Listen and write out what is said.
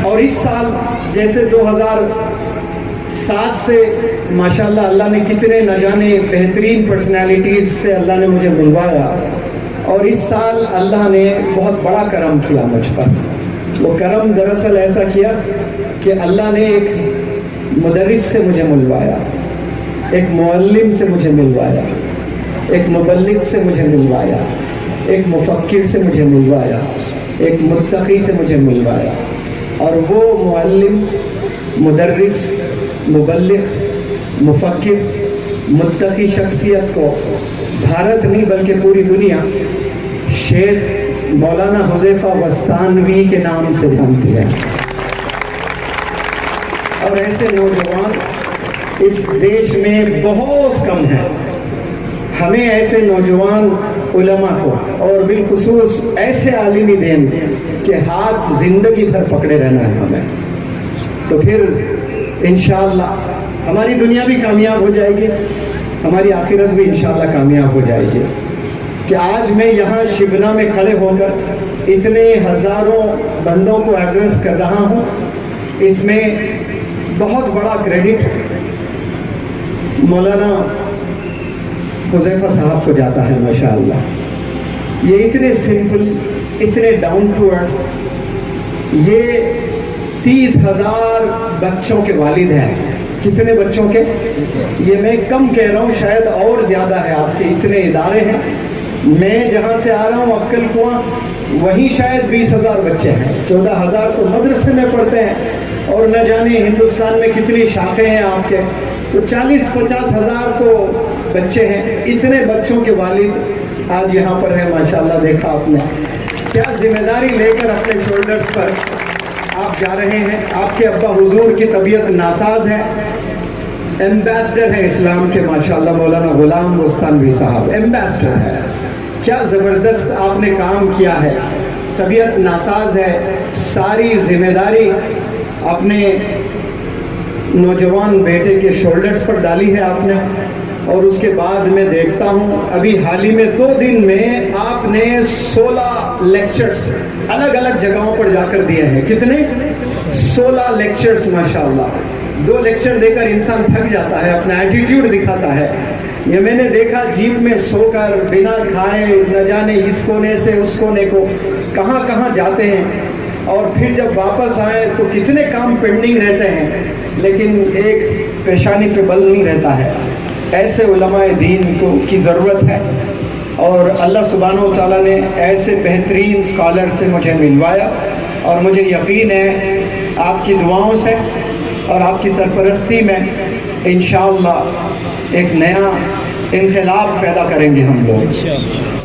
اور اس سال جیسے 2007 سے ماشاءاللہ اللہ نے کتنے نہ جانے بہترین پرسنالٹیز سے اللہ نے مجھے ملوایا، اور اس سال اللہ نے بہت بڑا کرم کیا مجھ پر۔ وہ کرم دراصل ایسا کیا کہ اللہ نے ایک مدرس سے مجھے ملوایا، ایک معلم سے مجھے ملوایا، ایک مبلغ سے مجھے ملوایا، ایک مفکر سے مجھے ملوایا، ایک متقی سے مجھے ملوایا۔ اور وہ معلم، مدرس، مبلغ، مفکر، متقی شخصیت کو بھارت نہیں بلکہ پوری دنیا شیخ مولانا حذیفہ بستانوی کے نام سے جانتی ہے۔ اور ایسے نوجوان اس دیش میں بہت کم ہیں۔ ہمیں ایسے نوجوان علماء کو اور بالخصوص ایسے عالمی دین کہ ہاتھ زندگی بھر پکڑے رہنا ہے ہمیں، تو پھر انشاءاللہ ہماری دنیا بھی کامیاب ہو جائے گی، ہماری آخرت بھی انشاءاللہ کامیاب ہو جائے گی۔ کہ آج میں یہاں شبنا میں کھڑے ہو کر اتنے ہزاروں بندوں کو ایڈریس کر رہا ہوں، اس میں بہت بڑا کریڈٹ مولانا حذیفہ صاحب کو جاتا ہے ماشاءاللہ۔ یہ اتنے سمپل، اتنے ڈاؤن ٹو ارتھ، یہ 30,000 بچوں کے والد ہیں۔ کتنے بچوں کے؟ یہ میں کم کہہ رہا ہوں، شاید اور زیادہ ہے، آپ کے اتنے ادارے ہیں۔ میں جہاں سے آ رہا ہوں عقل کنواں، وہیں شاید 20,000 بچے ہیں، 14,000 تو مدرسے میں پڑھتے ہیں، اور نہ جانے ہندوستان میں کتنی شاخیں ہیں آپ کے، تو 40-50,000 تو بچے ہیں۔ اتنے بچوں کے والد آج یہاں پر ہیں ماشاءاللہ۔ دیکھا آپ نے کیا ذمہ داری لے کر اپنے شولڈرز پر آپ جا رہے ہیں۔ آپ کے ابا حضور کی طبیعت ناساز ہے، ایمبیسڈر ہے اسلام کے ماشاءاللہ، مولانا غلام بستانوی صاحب ایمبیسڈر ہے۔ کیا زبردست آپ نے کام کیا ہے، طبیعت ناساز ہے، ساری ذمہ داری اپنے نوجوان بیٹے کے شولڈرز پر ڈالی ہے آپ نے۔ اور اس کے بعد میں دیکھتا ہوں ابھی حال ہی میں 2 دن میں آپ نے 16 لیکچرز الگ الگ جگہوں پر جا کر دیے ہیں۔ کتنے؟ 16 لیکچرز ماشاءاللہ۔ 2 لیکچر دے کر انسان تھک جاتا ہے، اپنا ایٹیٹیوڈ دکھاتا ہے۔ یہ میں نے دیکھا جیپ میں سو کر بنا کھائے نہ جانے اس کونے سے اس کونے کو کہاں کہاں جاتے ہیں، اور پھر جب واپس آئے تو کتنے کام پینڈنگ رہتے ہیں، لیکن ایک پیشانی پہ بل نہیں رہتا ہے۔ ایسے علماء دین کی ضرورت ہے، اور اللہ سبحانہ و تعالیٰ نے ایسے بہترین اسکالر سے مجھے ملوایا، اور مجھے یقین ہے آپ کی دعاؤں سے اور آپ کی سرپرستی میں انشاءاللہ ایک نیا انقلاب پیدا کریں گے ہم لوگ۔